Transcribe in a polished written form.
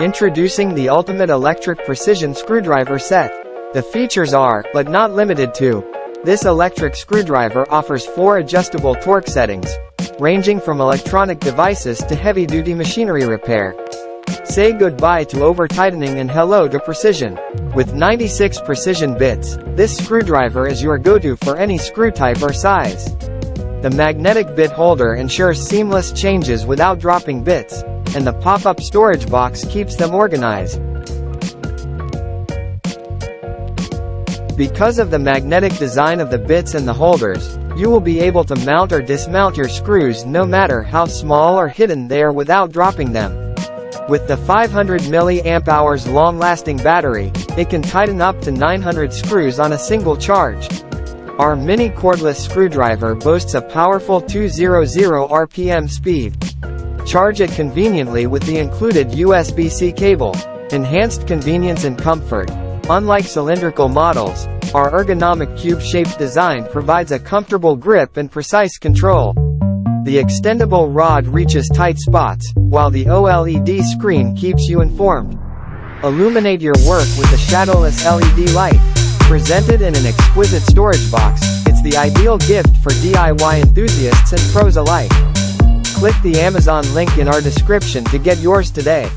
Introducing the ultimate electric precision screwdriver set. The features are, but not limited to. This electric screwdriver offers 4 adjustable torque settings, ranging from electronic devices to heavy-duty machinery repair. Say goodbye to over-tightening and hello to precision. With 96 precision bits, this screwdriver is your go-to for any screw type or size. The magnetic bit holder ensures seamless changes without dropping bits, and the pop-up storage box keeps them organized. Because of the magnetic design of the bits and the holders, you will be able to mount or dismount your screws no matter how small or hidden they are without dropping them. With the 500 mAh long-lasting battery, it can tighten up to 900 screws on a single charge. Our mini cordless screwdriver boasts a powerful 200 RPM speed. Charge it conveniently with the included USB-C cable. Enhanced convenience and comfort. Unlike cylindrical models, our ergonomic cube-shaped design provides a comfortable grip and precise control. The extendable rod reaches tight spots, while the OLED screen keeps you informed. Illuminate your work with a shadowless LED light. Presented in an exquisite storage box, it's the ideal gift for DIY enthusiasts and pros alike. Click the Amazon link in our description to get yours today.